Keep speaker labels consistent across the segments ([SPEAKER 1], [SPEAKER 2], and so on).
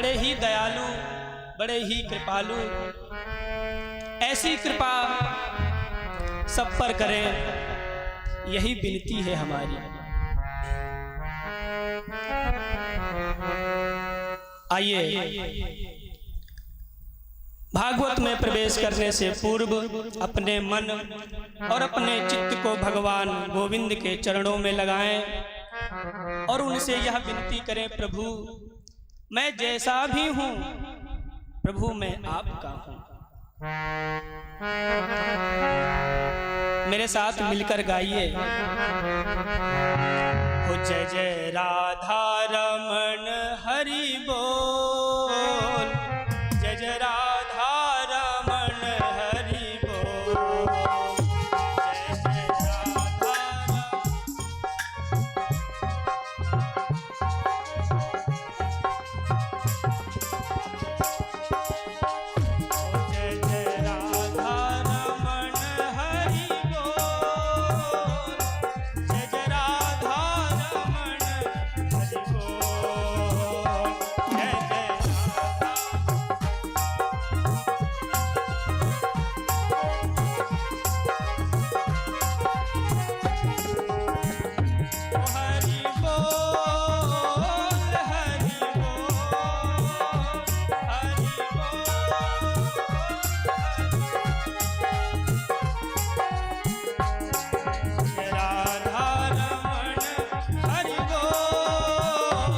[SPEAKER 1] बड़े ही दयालु, बड़े ही कृपालु, ऐसी कृपा सब पर करें, यही विनती है हमारी। आइए भागवत में प्रवेश करने से पूर्व अपने मन और अपने चित्त को भगवान गोविंद के चरणों में लगाएं और उनसे यह विनती करें, प्रभु मैं जैसा भी हूं, प्रभु मैं आपका हूं। मेरे साथ मिलकर गाइए, हो जय जय राधा रमण हरि बोल, जय जय राधा रमण हरि बोल, जय जय राधा जय जय राधा रमण हरि बोल, जय जय राधा रमण हरि बोल, जय जय राधा हरि बोल, हरि बोल, हरि बोल, जय राधा रमण हरि बोल,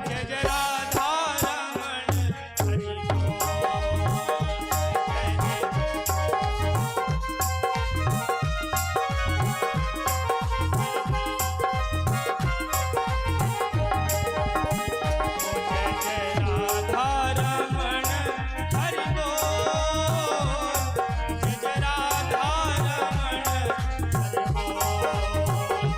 [SPEAKER 1] जय जय राधा रमण हरि बोल, जय जय जय जय राधा रमण हरि बोल, जय जय राधा रमण हरि बोल,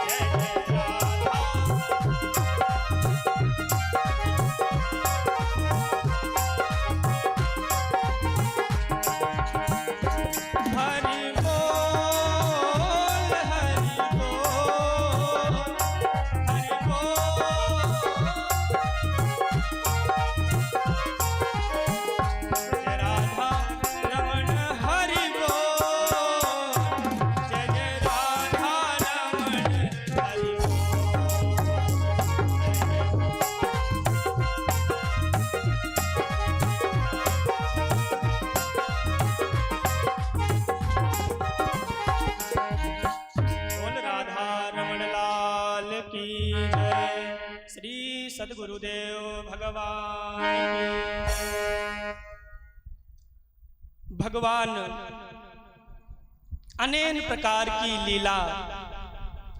[SPEAKER 1] जय जय राधा हरि बोल, हरि बोल, हरि बोल, जय राधा रमण हरि बोल, जय जय राधा रमण हरि बोल, राधा रमण लाल की जय। श्री सद्गुरुदेव भगवान की जय। भगवान अनेक प्रकार की लीला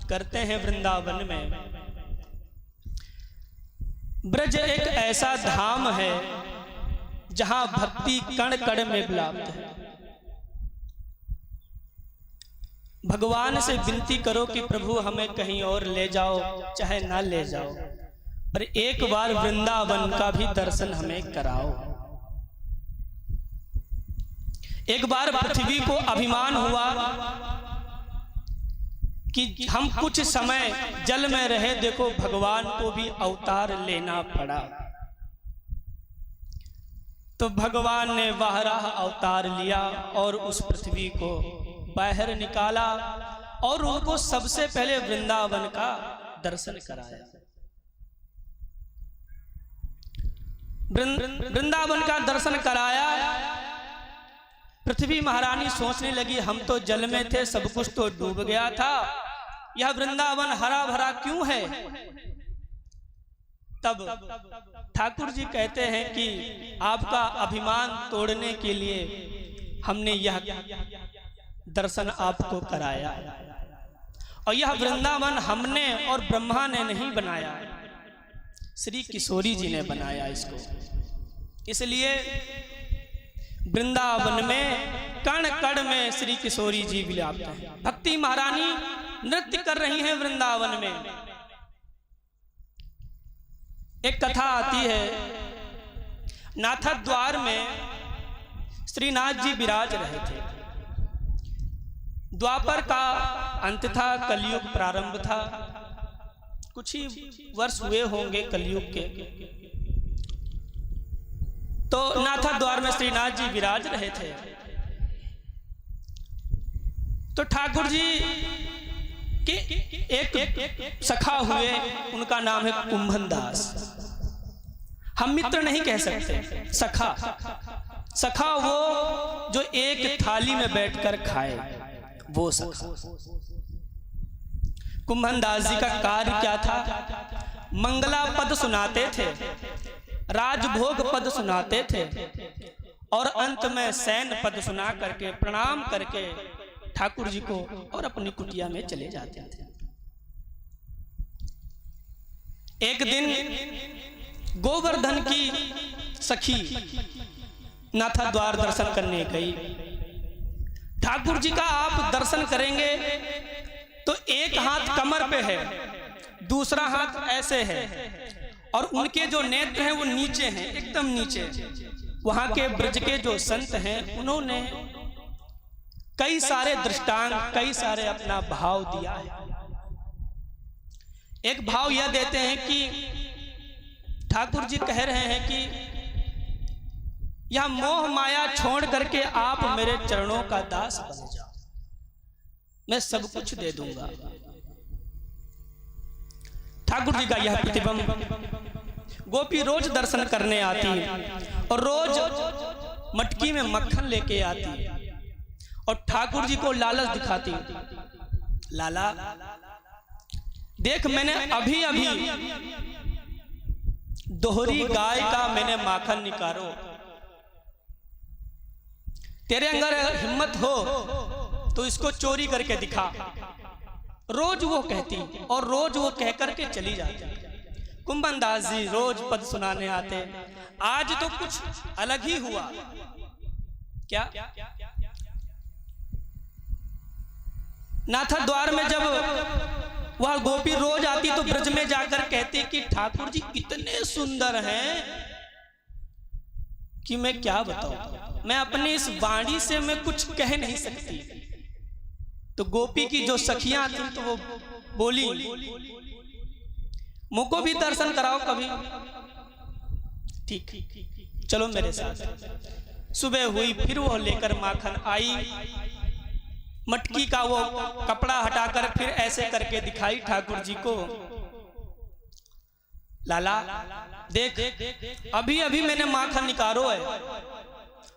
[SPEAKER 1] करते हैं वृंदावन में। ब्रज एक ऐसा धाम है जहां भक्ति कण कण में व्याप्त है। भगवान से विनती करो कि प्रभु हमें कहीं और ले जाओ, चाहे ना ले जाओ, पर एक बार वृंदावन का भी दर्शन हमें कराओ। एक बार पृथ्वी को अभिमान हुआ कि हम कुछ समय जल में रहे, देखो भगवान को भी अवतार लेना पड़ा। तो भगवान ने वाराह अवतार लिया और उस पृथ्वी को बाहर निकाला और उनको सबसे पहले वृंदावन का दर्शन कराया। वृंदावन का दर्शन कराया। पृथ्वी महारानी सोचने लगी, हम तो जल में थे, सब कुछ तो डूब गया था, यह वृंदावन हरा भरा क्यों है। तब ठाकुर जी कहते हैं कि आपका अभिमान तोड़ने के लिए हमने यह दर्शन आपको कराया, और यह वृंदावन हमने और ब्रह्मा ने नहीं बनाया, श्री किशोरी जी ने बनाया इसको। इसलिए वृंदावन में कण कण में श्री किशोरी जी व्याप्त हैं। भक्ति महारानी नृत्य कर रही हैं वृंदावन में। एक कथा आती है, नाथा द्वार में श्रीनाथ जी विराज रहे थे। द्वापर का अंत था, कलयुग प्रारंभ था, कुछ ही वर्ष हुए होंगे कलयुग के। तो नाथा द्वार में श्रीनाथ जी विराज रहे थे। तो ठाकुर जी के एक सखा हुए, उनका नाम है कुंभन दास। हम मित्र नहीं कह सकते, सखा। सखा वो जो एक थाली में बैठकर खाए, वो सखा। कुंभन दास जी का कार्य क्या था? मंगला पद सुनाते थे, राजभोग पद सुनाते थे, और अंत में सैन पद सुना करके प्रणाम करके ठाकुर जी को और अपनी कुटिया में चले जाते थे। एक दिन गोवर्धन की सखी नाथा द्वार दर्शन करने गई। ठाकुर जी का आप दर्शन करेंगे तो एक हाथ कमर पे है, दूसरा हाथ ऐसे है, और उनके जो नेत्र हैं वो नीचे हैं, एकदम नीचे। वहां के ब्रज के जो संत हैं उन्होंने कई सारे दृष्टांत, कई सारे अपना भाव दिया है। एक भाव यह देते हैं कि ठाकुर जी कह रहे हैं कि यह मोह माया छोड़ करके आप मेरे चरणों का दास बन जाओ, मैं सब कुछ दे दूंगा। ठाकुर जी का यह प्रतिबिंब गोपी रोज दर्शन करने आती और रोज मटकी में मक्खन लेके आती और ठाकुर जी को लालच दिखाती। लाला देख, मैंने अभी अभी दोहरी गाय का मैंने माखन निकालो, तेरे अंदर हिम्मत हो तो इसको चोरी करके दिखा। रोज वो कहती और रोज वो कह करके चली जाती। कुंभन दास जी रोज पद सुनाने आते। आज तो कुछ अलग ही हुआ। क्या? नाथा द्वार में जब वह गोपी रोज आती तो ब्रज में जाकर कहती कि ठाकुर जी इतने सुंदर हैं कि मैं क्या बताऊं, मैं अपनी इस वाणी से मैं कुछ कह नहीं सकती। तो गोपी की जो सखियां थी तो वो बोली, मुझको भी दर्शन कराओ कभी। ठीक, चलो मेरे साथ। सुबह हुई, फिर वो लेकर माखन आई, मटकी का वो कपड़ा हटाकर फिर ऐसे करके दिखाई ठाकुर जी को। लाला देख, अभी अभी मैंने माखन निकालो है,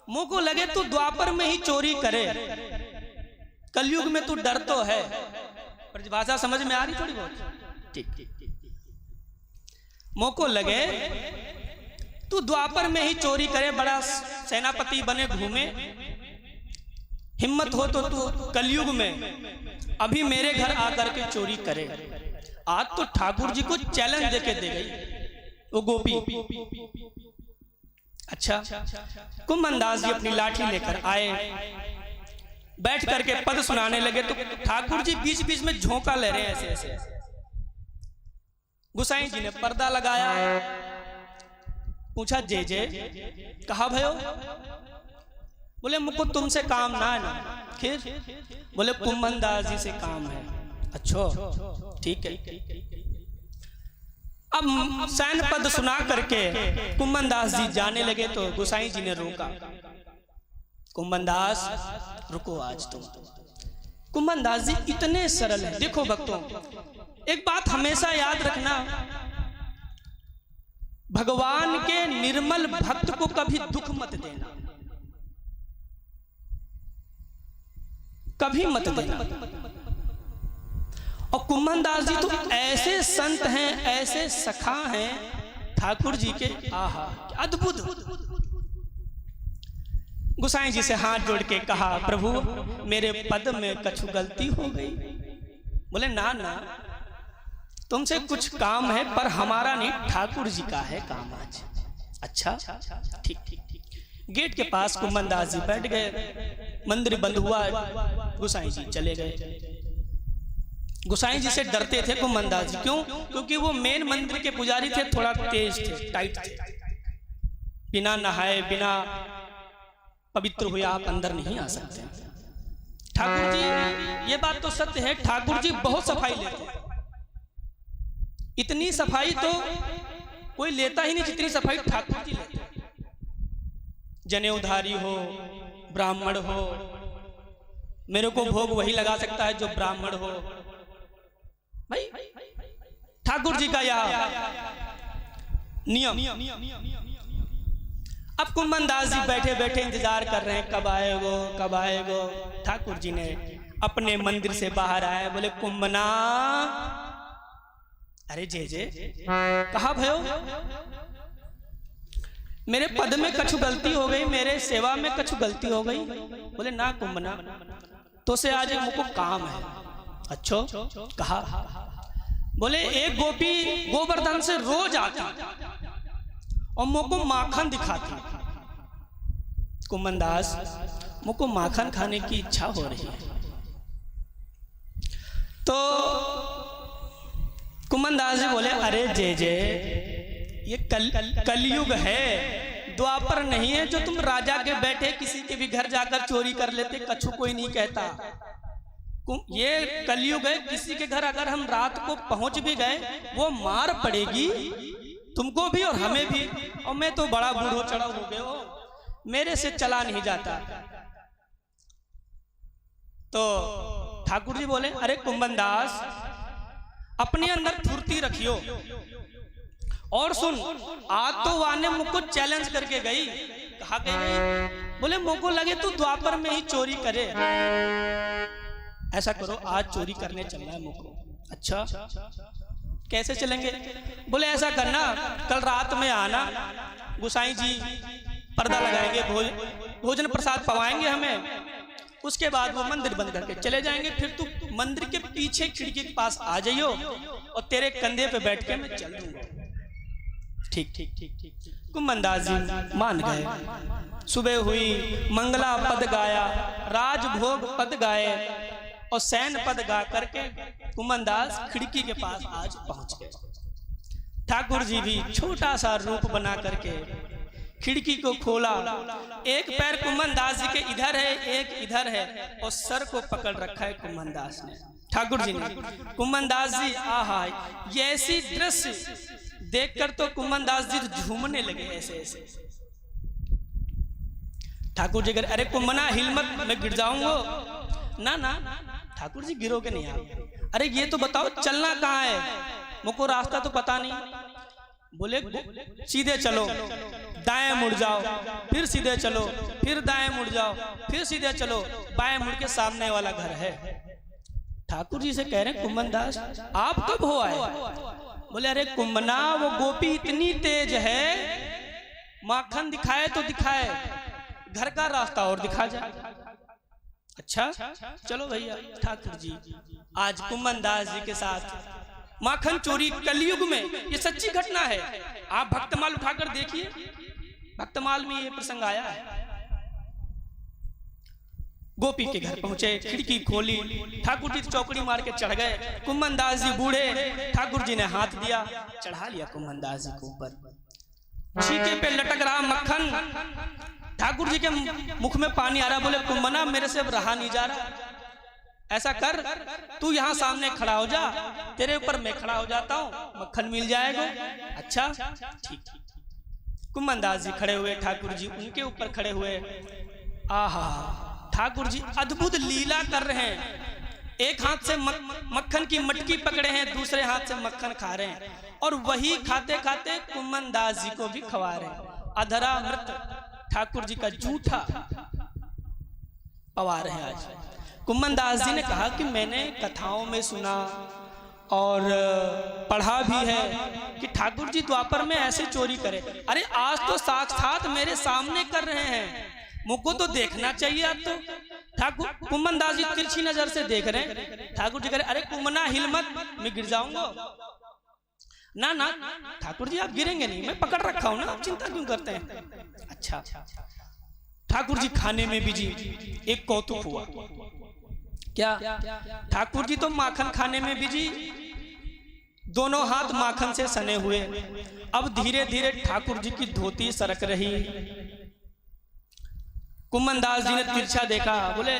[SPEAKER 1] मुंह को लगे तू द्वापर में ही चोरी करे, कलयुग में तू डर तो है। पर भाषा समझ में आ रही थोड़ी बहुत? ठीक। मुंह को लगे तू द्वापर में ही चोरी करे, बड़ा सेनापति बने घूमे, हिम्मत हो तो तू कलयुग में अभी मेरे घर आकर के चोरी करे। आज तो ठाकुर जी को चैलेंज देके दे गई वो गोपी। अच्छा, कुंभन दास जी अपनी लाठी लेकर आए, बैठ करके पद सुनाने लगे तो ठाकुर जी बीच बीच में झोंका ले रहे हैं ऐसे ऐसे। गुसाई जी ने पर्दा लगाया, पूछा जे जे, कहा भयो? बोले मुझको तुमसे काम ना है ना। फिर बोले कुंभन दास जी से काम है। अच्छा ठीक है। अब सैन पद सुना करके कुंभन दास जी जाने लगे तो गुसाई जी ने रोका, कुंभन दास रुको आज तुम। कुंभन दास जी इतने सरल हैं। देखो भक्तों, एक बात हमेशा याद रखना, भगवान के निर्मल भक्त को कभी दुख मत देना, कभी मत देना। और कुंभन दास जी तो ऐसे संत हैं, ऐसे सखा हैं ठाकुर जी के, आहा अद्भुत। गुसाई जी से हाथ जोड़ के कहा, प्रभु मेरे पद में कछु गलती हो गई। बोले ना ना, तुमसे कुछ काम है पर हमारा नहीं, ठाकुर जी का है काम आज। अच्छा ठीक ठीक। गेट के पास कुंभन दास जी बैठ गए, मंदिर बंद हुआ, गुसाई जी चले गए। गुसाई जी से डरते थे कुंभन दास जी, क्यों? क्योंकि वो मेन मंदिर के पुजारी थे, थोड़ा तेज थे, टाइट थे, बिना नहाए बिना पवित्र हुए आप अंदर नहीं आ सकते। ठाकुर जी, ये बात तो सत्य है, ठाकुर जी बहुत सफाई लेते हैं। इतनी सफाई तो कोई लेता ही नहीं जितनी सफाई ठाकुर जी लेते हैं। जनेऊधारी हो, ब्राह्मण हो, मेरे को भोग वही लगा सकता है जो ब्राह्मण हो। भाई ठाकुर जी का यह नियम। अब कुम्मन दास जी बैठे बैठे इंतजार कर रहे हैं, कब आएगो कब आएगो। ठाकुर जी ने अपने मंदिर से बाहर आए, बोले कुम्मना, अरे जे कहा भयो, मेरे पद में कछु गलती हो गई, मेरे सेवा में कछु गलती हो गई। बोले ना कुम्मना, तो से आज मुझको काम है। अच्छो कहा, बोले एक गोपी गोवर्धन से रोज आती और मुझको माखन दिखाती। कुम्मन दास, मुझको माखन खाने की इच्छा हो रही है। तो कुम्मन दास जी बोले, अरे जे ये कलयुग है, द्वापर नहीं है जो तुम राजा के बैठे किसी के भी घर जाकर चोरी कर लेते, कछु कोई नहीं कहता। ये कलयुग है, किसी के घर अगर हम रात को पहुंच भी गए वो मार पड़ेगी, तुमको भी और हमें भी। और मैं तो बड़ा बूढ़ो चढ़ा हो गए हो, मेरे से चला नहीं जाता। तो ठाकुर जी बोले, अरे कुम्मन दास, अपने अंदर फुर्ती रखियो। और सुन, आज तो वाने मुझको चैलेंज करके गई। कहा गई, बोले मुझको लगे तू द्वापर में ही चोरी करे। ऐसा करो, आज चोरी करने चलना है मुझको। अच्छा कैसे चलेंगे? बोले ऐसा करना, कल रात में आना, गुसाई जी पर्दा लगाएंगे, भोजन प्रसाद पवाएंगे हमें। उसके बाद वो मंदिर बंद करके चले जाएंगे। फिर तू मंदिर के पीछे खिड़की के पास आ जाइयो और तेरे कंधे पे बैठ के मैं चल दूंगा। ठीक ठीक ठीक ठीक। कुम्मन दास जी मान गए। सुबह हुई, मंगला पद गाया, राजभोग पद गाए और सैन पद गा करके कुम्मन दास खिड़की के पास आज पहुंच गए। ठाकुर जी भी छोटा सा रूप बना करके खिड़की को खोला। एक पैर कुम्मन दास जी के इधर है, एक इधर है, और सर को पकड़ रखा है कुम्मन दास ने, ठाकुर जी ने। कुम्मन दास जी आहा, ये ऐसी दृश्य देखकर तो कुम्मन दास जी झूमने लगे ऐसे ऐसे। ठाकुर जी कह, अरे कुम्मना हिल मत, मैं गिर जाऊंगा। ना ना ठाकुर जी गिरोगे नहीं आप। अरे ये तो बताओ चलना कहाँ है, मुझको रास्ता तो पता नहीं। बोले सीधे चलो, दाएं मुड़ जाओ, फिर सीधे चलो, फिर दाएं मुड़ जाओ, फिर सीधे चलो, बाएं मुड़ के सामने वाला घर है। ठाकुर जी से कह रहे हैं, कुम्मन दास आप कब हो आए? बोले अरे कुम्मना, वो गोपी इतनी तेज है, माखन दिखाए तो दिखाए, घर का रास्ता और दिखा जाए। अच्छा चलो भैया। ठाकुर जी आज कुम्मन दास जी के साथ माखन चोरी कलयुग में, ये सच्ची घटना है। आप भक्तमाल उठाकर देखिए, भक्तमाल में ये प्रसंग आया है। गोपी के घर पहुंचे, खिड़की खोली, ठाकुर जी चौकड़ी मार के चढ़ गए। कुम्मन दास जी बूढ़े, ठाकुर जी ने हाथ दिया, चढ़ा लिया कुम्मन दास जी को ऊपर। छीके पे लटक रहा मक्खन, ठाकुर जी के मुख में पानी आ रहा। बोले कुम्मना, मेरे से अब रहा नहीं जा रहा, ऐसा कर तू यहाँ सामने खड़ा हो जा, तेरे ऊपर मैं खड़ा हो जाता हूँ, मक्खन मिल जाएगा। अच्छा ठीक। कुम्मन दास जी खड़े हुए, ठाकुर जी उनके ऊपर खड़े हुए। आहा, ठाकुर जी अद्भुत लीला कर रहे हैं। एक हाथ से मक्खन की मटकी पकड़े हैं, दूसरे हाथ से मक्खन खा रहे हैं, और वही खाते खाते कुम्मन दास जी को भी खवा रहे हैं। अधरा मृत ठाकुर जी का जूठा पवा रहे हैं आज। कुम्मन दास जी ने कहा कि मैंने कथाओं में सुना और पढ़ा भी है कि ठाकुर जी द्वापर में ऐसे चोरी करे। अरे आज तो साक्षात मेरे सामने कर रहे हैं, मुझको तो देखना चाहिए। अब तो ठाकुर कुम्मन दास जी तिरछी नजर से देख रहे हैं। ठाकुर जी कह रहे, अरे कुम्मना हिल मत, मैं गिर जाऊंगा। ना ना ठाकुर जी आप गिरेंगे नहीं, मैं पकड़ रखा हूं ना, आप चिंता क्यों करते हैं। अच्छा ठाकुर जी खाने में बिजी। एक कौतुक हुआ, क्या ठाकुर जी तो माखन खाने में बिजी, दोनों हाथ माखन से सने हुए। अब धीरे धीरे ठाकुर जी की धोती सरक रही। कुम्मन दास जी ने तिरछा देखा, बोले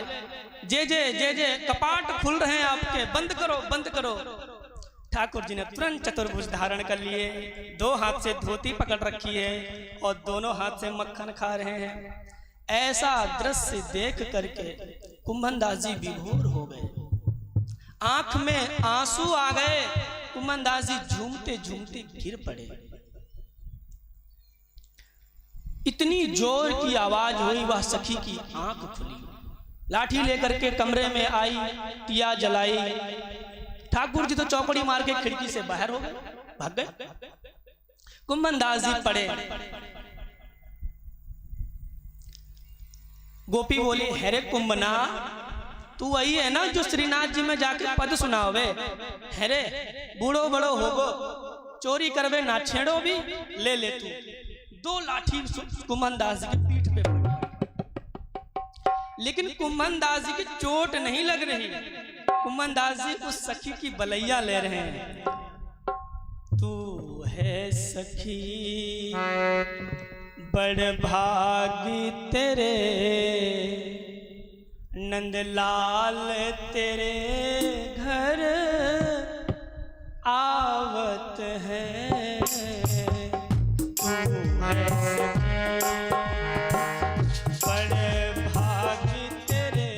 [SPEAKER 1] जे जे जे जे कपाट खुल रहे हैं आपके, बंद करो बंद करो। ठाकुर जी ने तुरंत चतुर्भुज धारण कर लिए, 2 हाथ से धोती पकड़ रखी है और दोनों हाथ से मक्खन खा रहे हैं। ऐसा दृश्य देख करके कुंभन दास जी विभोर हो गए, आंख में आंसू आ गए। कुंभन दास जी झूमते झूमते गिर पड़े। इतनी जोर की आवाज हुई, वह सखी की आंख खुली, लाठी लेकर के कमरे में आई, दिया जलाई। ठाकुर जी तो चौकड़ी मार के खिड़की से बाहर हो गए, भाग गए। कुंभन दास जी पड़े। गोपी बोली, हेरे कुंभना, तू वही है ना जो श्रीनाथ जी में जाके पद सुनावे? हेरे बूढ़ो बड़ो होगो, चोरी करवे ना छेड़ो भी, ले ले तू। 2 लाठी कुंभन दास जी के पीठ पे पड़ी, लेकिन कुंभन दास जी की चोट नहीं लग रही। कुंभन दास जी उस सखी की बलैया ले रहे हैं। तू है सखी बड़ भागी तेरे, नंदलाल तेरे घर आवत है। तू है सखी बड़ भागी तेरे,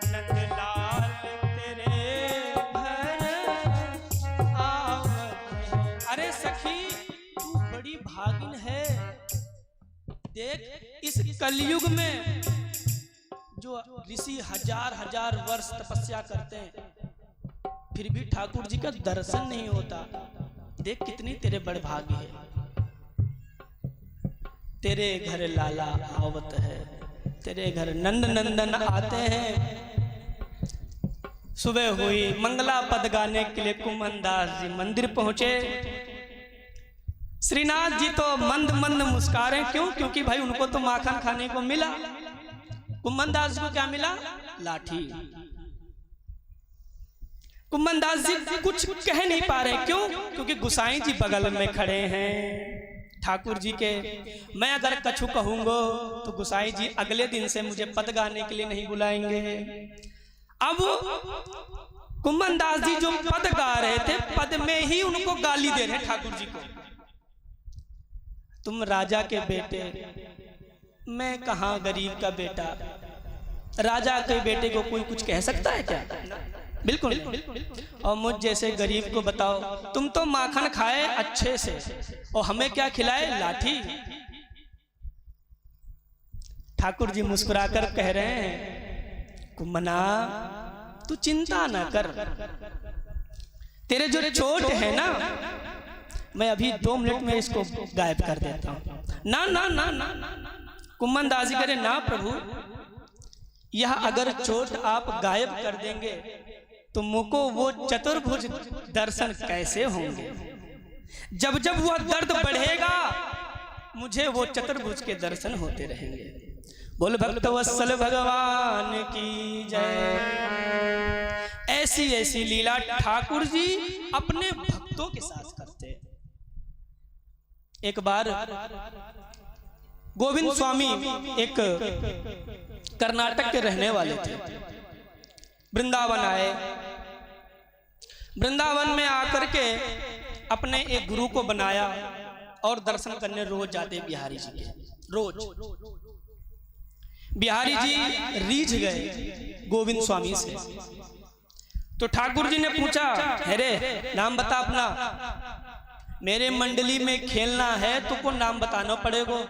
[SPEAKER 1] नंदलाल तेरे घर आवत है। अरे सखी तू बड़ी भागिन है। देख इस कलयुग में जो ऋषि हजार वर्ष तपस्या करते हैं, फिर भी ठाकुर जी का दर्शन नहीं होता। देख कितनी तेरे बड़ भाग्य है। तेरे घर लाला आवत है, तेरे घर नंद नंदन आते हैं। सुबह हुई, मंगला पद गाने के लिए कुंभन दास जी मंदिर पहुंचे। श्रीनाथ जी तो मंद मंद मुस्कारे, क्यों? क्योंकि भाई उनको तो माखन खाने को मिला। कुंभन दास को क्या मिला? लाठी। कुंभन दास जी कुछ कह नहीं पा रहे, क्यों? क्योंकि गुसाई जी बगल में खड़े हैं ठाकुर जी के। मैं अगर कछु कहूंगा तो गुसाई जी अगले दिन से मुझे पद गाने के लिए नहीं बुलाएंगे। अब कुंभन दास जी जो पद गा रहे थे, पद में ही उनको गाली दे रहे ठाकुर जी को। तुम राजा के बेटे, मैं कहाँ गरीब का बेटा। राजा के बेटे को कोई कुछ कह सकता है क्या? बिल्कुल। और मुझ जैसे गरीब को बताओ, तुम तो माखन खाए अच्छे से और हमें क्या खिलाए? लाठी। ठाकुर जी मुस्कुराकर कह रहे हैं, कुंभना तू चिंता ना कर, तेरे जो चोट है ना, मैं अभी 2 मिनट में इसको गायब कर देता हूं। ना ना ना ना कुंभन दास जी कह रहे, ना प्रभु, यह अगर चोट आप गायब कर देंगे तो मुझको वो चतुर्भुज दर्शन कैसे होंगे? जब जब वह दर्द बढ़ेगा मुझे वो चतुर्भुज के दर्शन होते रहेंगे। बोल भक्त वत्सल भगवान की जय। ऐसी ऐसी लीला ठाकुर जी अपने भक्तों के साथ करते हैं। एक बार गोविंद स्वामी एक कर्नाटक के रहने वाले थे, वृंदावन आए। वृंदावन में आकर के अपने एक गुरु को बनाया और दर्शन करने रोज जाते बिहारी जी के। रोज बिहारी जी रीझ गए गोविंद स्वामी से। तो ठाकुर जी ने पूछा, अरे नाम बता अपना। मेरे मंडली में खेलना है तो को नाम बताना पड़ेगा।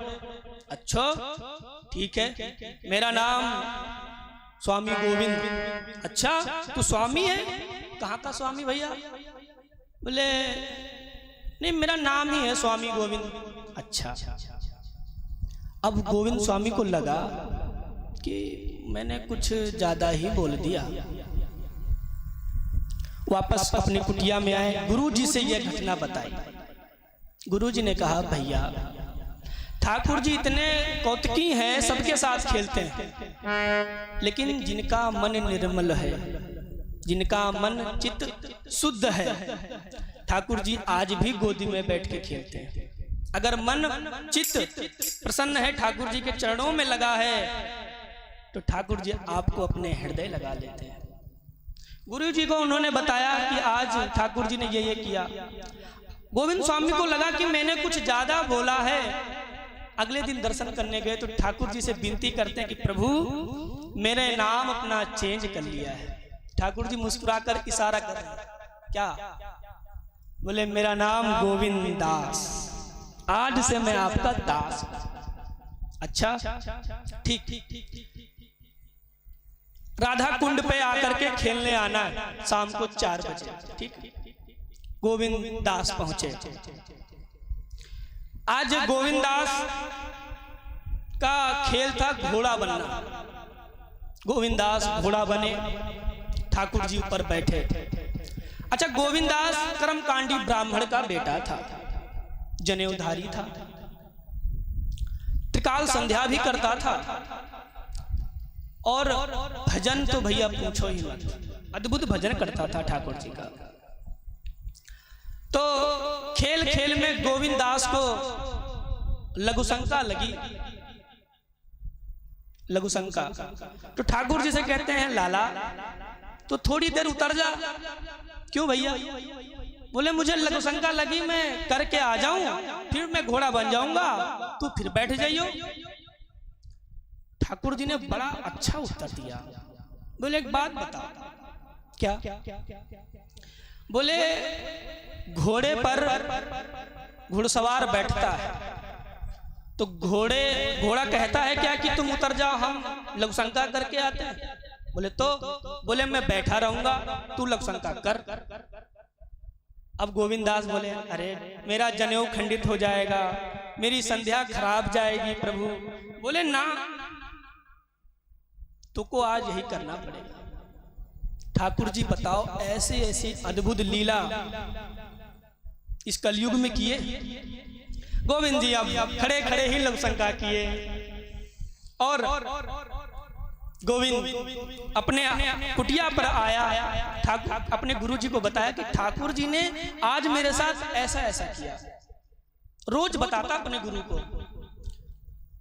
[SPEAKER 1] अच्छा ठीक है, मेरा नाम स्वामी गोविंद। अच्छा तू स्वामी है? कहाँ का स्वामी भैया? बोले नहीं, मेरा नाम ही है स्वामी गोविंद। अच्छा। अब गोविंद स्वामी को लगा कि मैंने कुछ ज्यादा ही बोल दिया। वापस अपनी कुटिया में आए, गुरुजी से यह घटना बताई। गुरुजी ने कहा, भैया ठाकुर जी इतने कौतुकी हैं, सबके साथ खेलते हैं, लेकिन जिनका मन निर्मल है, जिनका मन चित्त शुद्ध है, ठाकुर जी आज भी गोदी में बैठ के खेलते हैं। अगर मन चित्त प्रसन्न है, ठाकुर जी के चरणों में लगा है, तो ठाकुर जी आपको अपने हृदय लगा लेते हैं। गुरु जी को उन्होंने बताया कि आज ठाकुर जी ने ये किया। गोविंद स्वामी को लगा कि मैंने कुछ ज्यादा बोला है। अगले दिन दर्शन करने गए तो ठाकुर जी से विनती करते हैं कि प्रभु मेरे नाम अपना चेंज कर लिया है। ठाकुर जी मुस्कुराकर इशारा कर रहे हैं, क्या? बोले मेरा नाम गोविंद दास, आज से मैं आपका दास। अच्छा ठीक, राधा कुंड पे आकर के खेलने आना है शाम को 4 बजे। ठीक, गोविंद दास पहुंचे। आज गोविंद दास का खेल था घोड़ा बनना। गोविंद दास घोड़ा बने, ठाकुर जी ऊपर बैठे। अच्छा, गोविंद दास कर्मकांडी ब्राह्मण का बेटा था, जनेऊधारी था, त्रिकाल संध्या भी करता था और भजन तो भैया पूछो ही मत, अद्भुत भजन करता था ठाकुर जी का। तो खेल खेल में गोविंद दास को लघुशंका लगी, लघुशंका। तो ठाकुर जी से कहते हैं लाला तो थोड़ी देर उतर जा। क्यों भैया? बोले मुझे लघुशंका लगी, मैं करके आ जाऊं फिर मैं घोड़ा बन जाऊंगा, तू फिर बैठ जाइयो। ठाकुर जी ने बड़ा अच्छा उत्तर दिया। बोले एक बात बताओ। क्या? बोले घोड़े पर घुड़सवार बैठता है तो घोड़ा कहता है क्या कि तुम उतर जाओ, हम लघुशंका करके आते हैं? बोले तो? बोले मैं बैठा रहूंगा, तू लघुशंका कर। अब गोविंद दास बोले अरे मेरा जनेऊ खंडित हो जाएगा, मेरी संध्या खराब जाएगी प्रभु। बोले ना, तुमको आज यही करना पड़ेगा। ठाकुर जी बताओ ऐसे ऐसी अद्भुत लीला इस कलयुग में किए। गोविंद जी अब खड़े खड़े ही लघुशंका किए और गोविंद अपने कुटिया पर आया। ठाकुर अपने गुरु जी को बताया कि ठाकुर जी ने आज मेरे साथ ऐसा ऐसा किया। रोज बताता अपने गुरु को।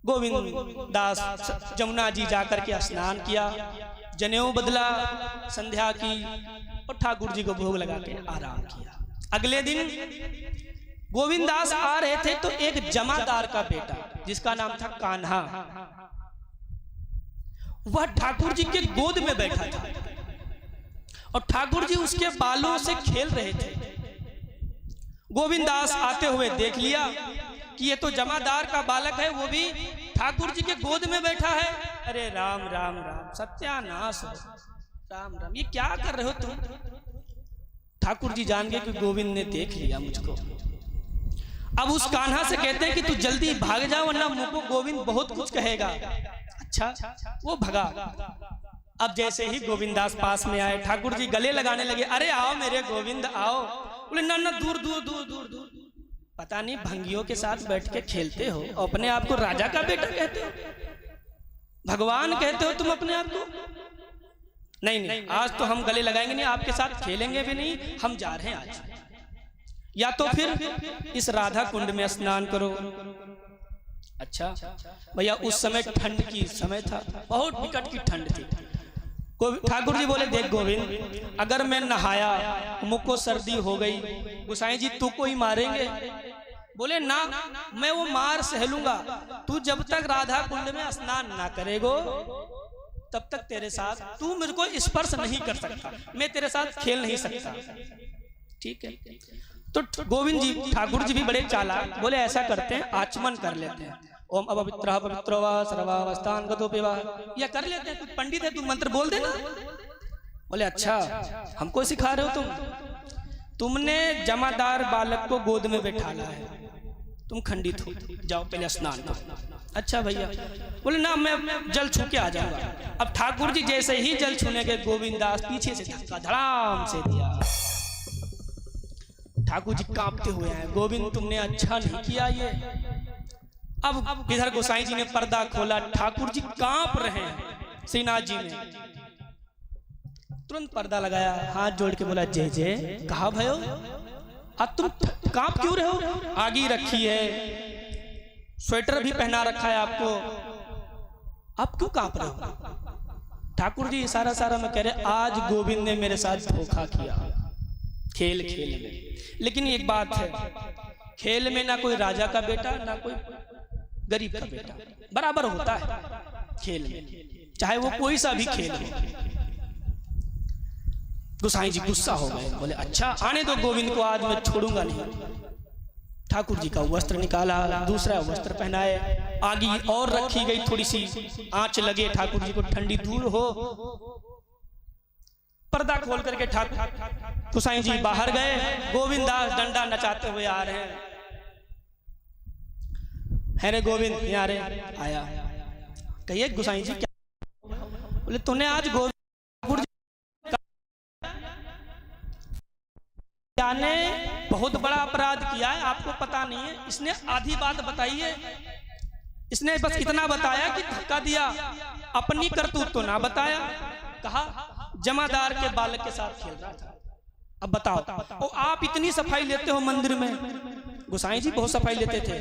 [SPEAKER 1] गोविंद दास जमुना जी जाकर के स्नान किया, जनेऊ बदला, संध्या की और ठाकुर जी को भोग लगा के आराम किया। अगले दिन गोविंद दास आ रहे थे तो एक जमादार का बेटा जिसका नाम था कान्हा, वह ठाकुर जी के गोद में बैठा था और ठाकुर जी उसके बालों से खेल रहे थे। गोविंद दास आते हुए देख लिया कि ये तो जमादार का बालक है, वो भी ठाकुर जी के गोद में बैठा है। अरे राम राम राम, सत्यानाश हो, राम राम, ये क्या कर रहे हो तुम? ठाकुर जी जान गए कि गोविंद ने देख लिया मुझको। अब उस कान्हा से कहते हैं कि तू जल्दी भाग जा वरना मुझको गोविंद बहुत कुछ कहेगा। अच्छा, वो भगा। अब जैसे ही गोविंद दास पास में आए, ठाकुर जी गले लगाने लगे, अरे आओ मेरे गोविंद आओ। बोले ना ना, दूर दूर दूर दूर दूर। पता नहीं भंगियों के साथ बैठ के खेलते हो, अपने आप को राजा का बेटा कहते हो, भगवान कहते हो तुम अपने आप को। नहीं नहीं, आज तो हम गले लगाएंगे नहीं, आपके साथ खेलेंगे भी नहीं, हम जा रहे हैं आज। या तो फिर इस राधा कुंड में स्नान करो। अच्छा भैया, उस समय ठंड की समय था, बहुत विकट की ठंड थी। ठाकुर जी बोले देख गोविंद, अगर मैं नहाया मुझको सर्दी हो गई, गोसाई जी तू को ही मारेंगे। बोले ना, मैं वो मार सह लूंगा, तू जब तक राधा कुंड में स्नान ना करेगो तब तक तेरे साथ, तू मेरे को स्पर्श नहीं कर सकता, मैं तेरे साथ खेल नहीं सकता। ठीक है, तो गोविंद जी ठाकुर जी भी बड़े चालाक, बोले ऐसा करते हैं, आचमन कर लेते हैं। ओम अपवित्र पवित्रो वा सर्वावस्थान गतोपि वा, या कर लेते हैं। तू पंडित है, तू मंत्र बोल देना। बोले अच्छा, हमको सिखा रहे हो तुम? तुमने जमादार बालक को गोद में बैठाला है, तुम खंडित हो, जाओ पहले स्नान करो। अच्छा भैया। बोले ना, मैं जल छू के आ जाऊंगा। अब ठाकुर जी जैसे ही जल छूने के, गोविंद दास पीछे से धक्का धड़ाम से दिया। ठाकुर जी कांपते हुए आए, गोविंद तुमने अच्छा नहीं किया ये। अब इधर गोसाई जी ने पर्दा खोला, ठाकुर जी कांप रहे हैं श्रीनाथ जी ने। तुरंत पर्दा लगाया, हाथ जोड़ के बोला जय जय। कहा भयो, अब तुम कांप क्यों रहे हो? आगी रखी है, स्वेटर भी पहना रखा है आपको, आप क्यों कांप रहे हो? ठाकुर जी इशारा सारा में कह रहे आज गोविंद ने मेरे साथ धोखा किया खेल खेल में। लेकिन एक बात है, खेल में ना कोई राजा का बेटा ना कोई गरीब का बेटा, बराबर होता है खेल में, चाहे वो कोई सा भी खेल हो। गोसाई जी गुस्सा हो गए, बोले अच्छा आने दो गोविंद को, आज मैं छोड़ूंगा नहीं। ठाकुर जी का वस्त्र निकाला, दूसरा वस्त्र पहनाए, आगे और रखी गई, थोड़ी सी आंच लगे ठाकुर जी को, ठंडी दूर हो। पर्दा खोल करके ठाकुर गोसाई जी बाहर गए, गोविंद दास डंडा नचाते हुए आ रहे हैं। है रे गोविंद यहाँ रे, आया। कहिए गोसाई जी क्या? बोले तूने आज गोविंद ने बहुत बड़ा अपराध किया है, आपको पता नहीं है। इसने आधी बात बताई है, इसने बस इतना बताया कि धक्का दिया, अपनी करतूत तो ना बताया। कहा जमादार के बालक के साथ खेल रहा था। अब बताओ, और आप इतनी सफाई लेते हो मंदिर में। गोसाई जी बहुत सफाई लेते थे,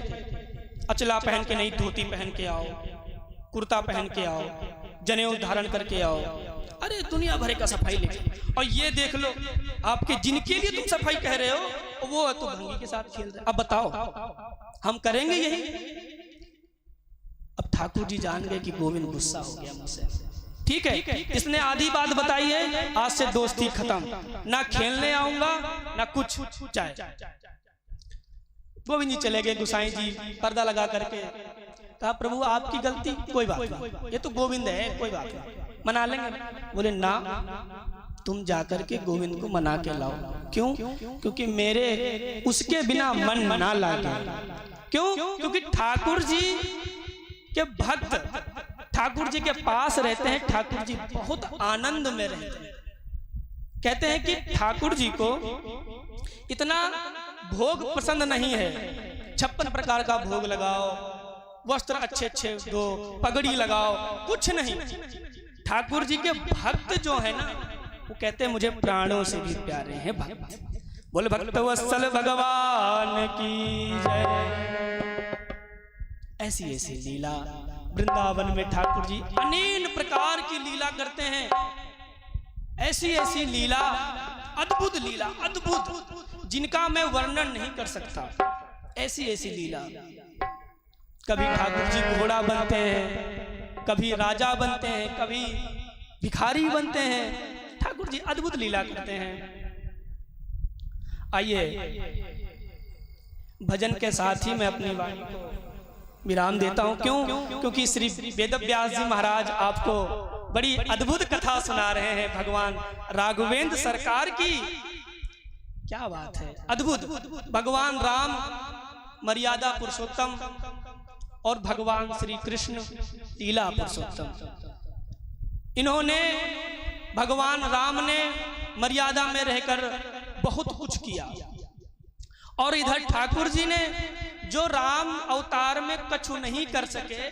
[SPEAKER 1] अचला पहन के नहीं, धोती पहन के आओ, कुर्ता पहन के आओ, जनेऊ धारण करके आओ, अरे दुनिया भरे का सफाई लेके। और ये देख लो, आपके जिनके लिए तुम सफाई कह रहे हो वो तो भंगी के साथ खेल रहे। अब बताओ हम करेंगे यही? अब ठाकुर जी जान गए कि गोविंद गुस्सा हो गया मुझसे। ठीक है, इसने आधी बात बताई है, आज से दोस्ती खत्म, ना खेलने आऊंगा ना कुछ चाहे। गोविंद जी चले गए। गोसाई जी पर्दा लगा करके कहा प्रभु आपकी गलती, कोई बात नहीं, ये तो गोविंद है, कोई बात नहीं, मना लेंगे। बोले ना, तुम जाकर के गोविंद को मना के लाओ। क्यों? क्योंकि मेरे उसके बिना मन ना लागे। क्यों? क्योंकि ठाकुर जी के भक्त ठाकुर जी के पास रहते हैं, ठाकुर जी बहुत आनंद में रहते हैं। कहते हैं कि ठाकुर जी को इतना भोग पसंद नहीं है, 56 प्रकार का भोग लगाओ, वस्त्र अच्छे अच्छे दो, पगड़ी लगाओ, कुछ नहीं। ठाकुर जी के भक्त जो है ना, वो कहते हैं मुझे प्राणों से भी प्यारे हैं भक्त। बोले भक्त वत्सल भगवान की जय। ऐसी ऐसी लीला वृंदावन में ठाकुर जी अनेक प्रकार की लीला करते हैं। ऐसी ऐसी लीला, अद्भुत लीला, अद्भुत, जिनका मैं वर्णन नहीं कर सकता। ऐसी ऐसी लीला, कभी ठाकुर जी घोड़ा बनते हैं, कभी राजा बनते हैं, कभी भिखारी बनते हैं। ठाकुर जी अद्भुत लीला करते हैं। आइए भजन के साथ ही मैं अपनी वाणी को विराम देता हूं। क्यों? क्योंकि श्री वेदव्यास जी महाराज आपको बड़ी अद्भुत कथा सुना रहे हैं भगवान राघवेंद्र सरकार की। क्या बात है, अद्भुत। भगवान राम मर्यादा पुरुषोत्तम और भगवान श्री कृष्ण लीला पुरुषोत्तम। इन्होंने, भगवान राम ने मर्यादा में रहकर बहुत कुछ किया, और इधर ठाकुर जी ने जो राम अवतार में कछु नहीं कर सके,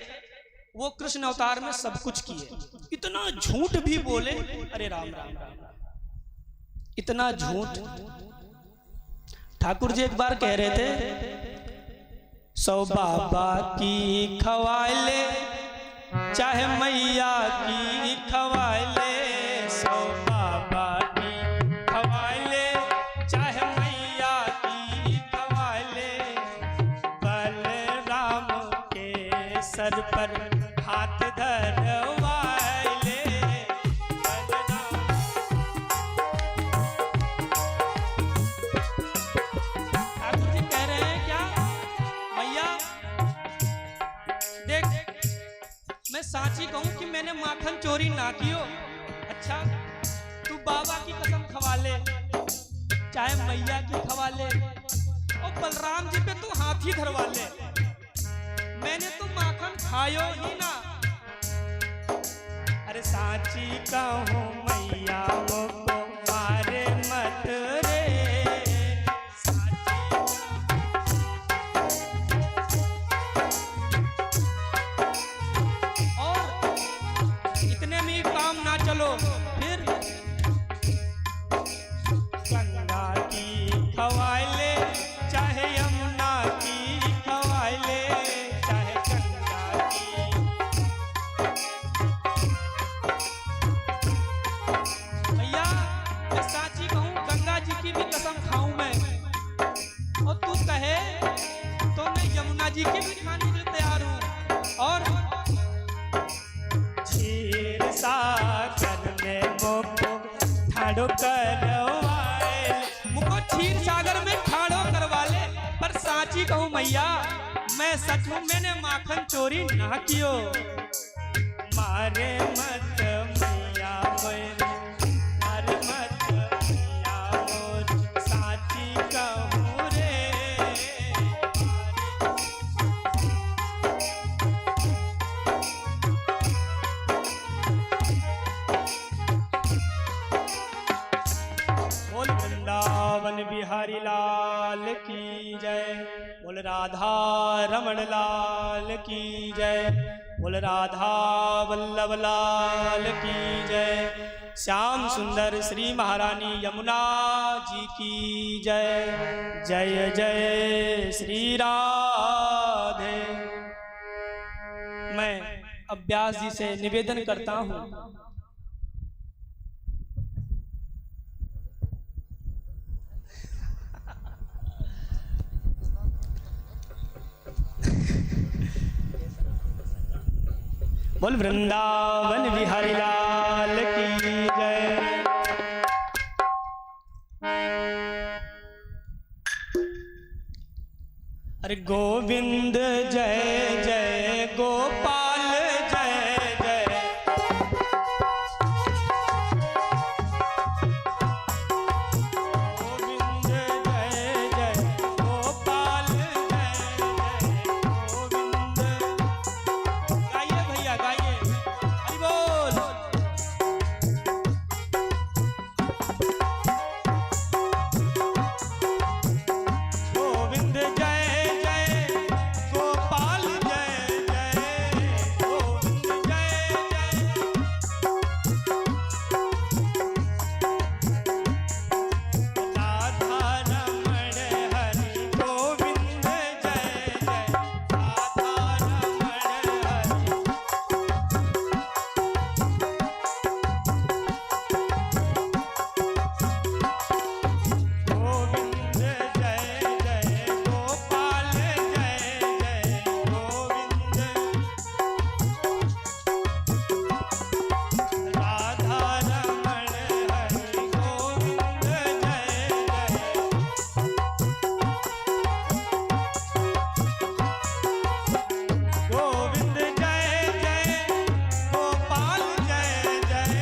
[SPEAKER 1] वो कृष्ण अवतार में सब कुछ किए। इतना झूठ भी बोले, अरे राम राम राम, इतना झूठ। ठाकुर जी एक बार कह रहे थे, सौ बाबा की खवाए ले, चाहे मैया की खवाए ले, सौ बाबा की खवाए ले, चाहे मैया की खवाए ले, बलराम के सर पर हाथ धरवाए ले, बलराम। ठाकुर जी कह रहे हैं क्या, मैया देख, मैं साची कहूं कि मैंने माखन चोरी ना कियो। अच्छा तू बाबा की कसम खवा ले, चाहे मैया की खवा ले, और बलराम जी पे तू हाथ ही धरवा ले, मैंने तो माखन खायो ही ना। अरे साची कहूं मैया मुझको मारे मत रे, चलो फिर गंगा की खवाए ले, चाहे यमुना की खवाए ले, चाहे गंगा की। खाड़ो करवाए, मुको क्षीर सागर में खाड़ो करवा ले। पर साची कहूँ मैया, मैं सच हूँ, मैंने माखन चोरी ना कियो। मारे मत मैया मेरे, मारे मत मैया मोर, साची कहूँ रे। बोल वृंदावन बिहारी लाल की जय, बोल राधा रमण लाल की जय, बोल राधा वल्लभ लाल की जय। श्याम सुंदर श्री महारानी यमुना जी की जय। जय जय श्री राधे। मैं अब व्यास जी से निवेदन करता हूँ, बोल वृंदावन बिहारी लाल की जय। अरे गोविंद जय जय, गोपाल जय जय, गोविंद जय जय, गोपाल जय जय, गोविंद। गाइए भैया गाइए, हरि बोल। गोविंद जय जय, गोपाल जय जय, गोविंद जय जय। राधा रमण हरि गोविंद जय जय, राधा रमण हरि। गोविंद जय जय, गोपाल जय जय, गोविंद। राधा रमण हरि गोविंद जय जय। गोविंद जय जय, गोपाल जय जय,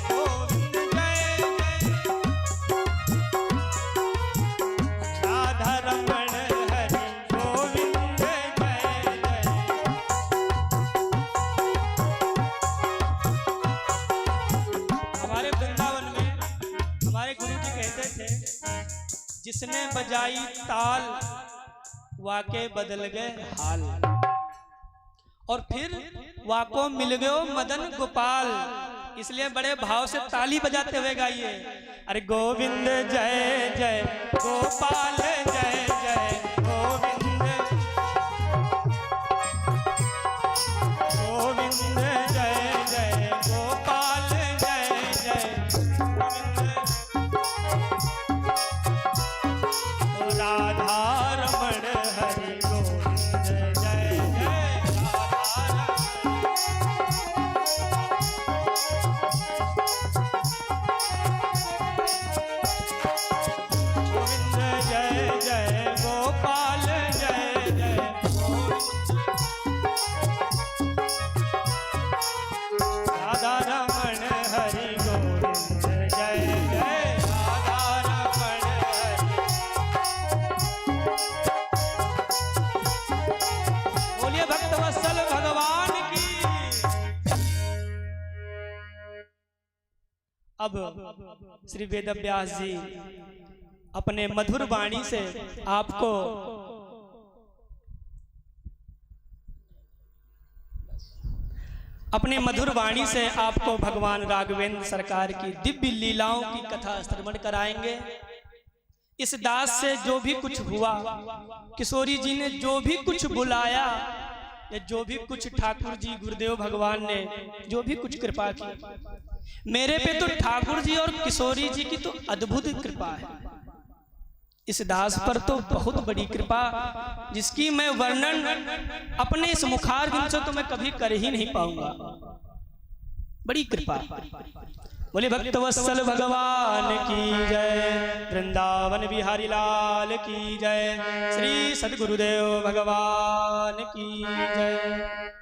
[SPEAKER 1] गोविंद जय जय। राधा रमण हरि गोविंद जय जय। हमारे वृंदावन में हमारे गुरु जी कहते थे, जिसने बजाई ताल वाके बदल गए हाल, और फिर वाको मिल गयो मदन गोपाल। इसलिए बड़े भाव से ताली बजाते हुए गाइए। अरे गोविंद जय जय, गोपाल जय जय, गोविंद। गोविंद जय जय, गोपाल जय जय, गोविंद। राधा रमण हरि गोविंद जय जय, राधा रमण। गोविंद जय जय, गोपाल जय जय, गोविंद। राधा रमण हरि गोविंद जय जय, राधा रमण हरि। बोलिए भक्तवत्सल भगवान की। अब श्री वेद व्यास जी अपने मधुर वाणी से आपको अपने मधुर वाणी से आपको भगवान राघवेंद्र सरकार की दिव्य लीलाओं की कथा श्रवण कराएंगे। इस दास से जो भी कुछ हुआ, किशोरी जी ने जो भी कुछ बुलाया, या जो भी कुछ ठाकुर जी गुरुदेव भगवान ने जो भी कुछ कृपा की, मेरे पे तो ठाकुर जी और किशोरी जी की तो अद्भुत कृपा है। इस दास पर तो बहुत बड़ी कृपा, जिसकी मैं वर्णन अपने इस मुखार बिंद से तो मैं कभी कर ही नहीं पाऊंगा। बड़ी कृपा। बोले भक्तवत्सल भगवान की जय, वृंदावन बिहारी लाल की जय, श्री सद्गुरुदेव भगवान की जय।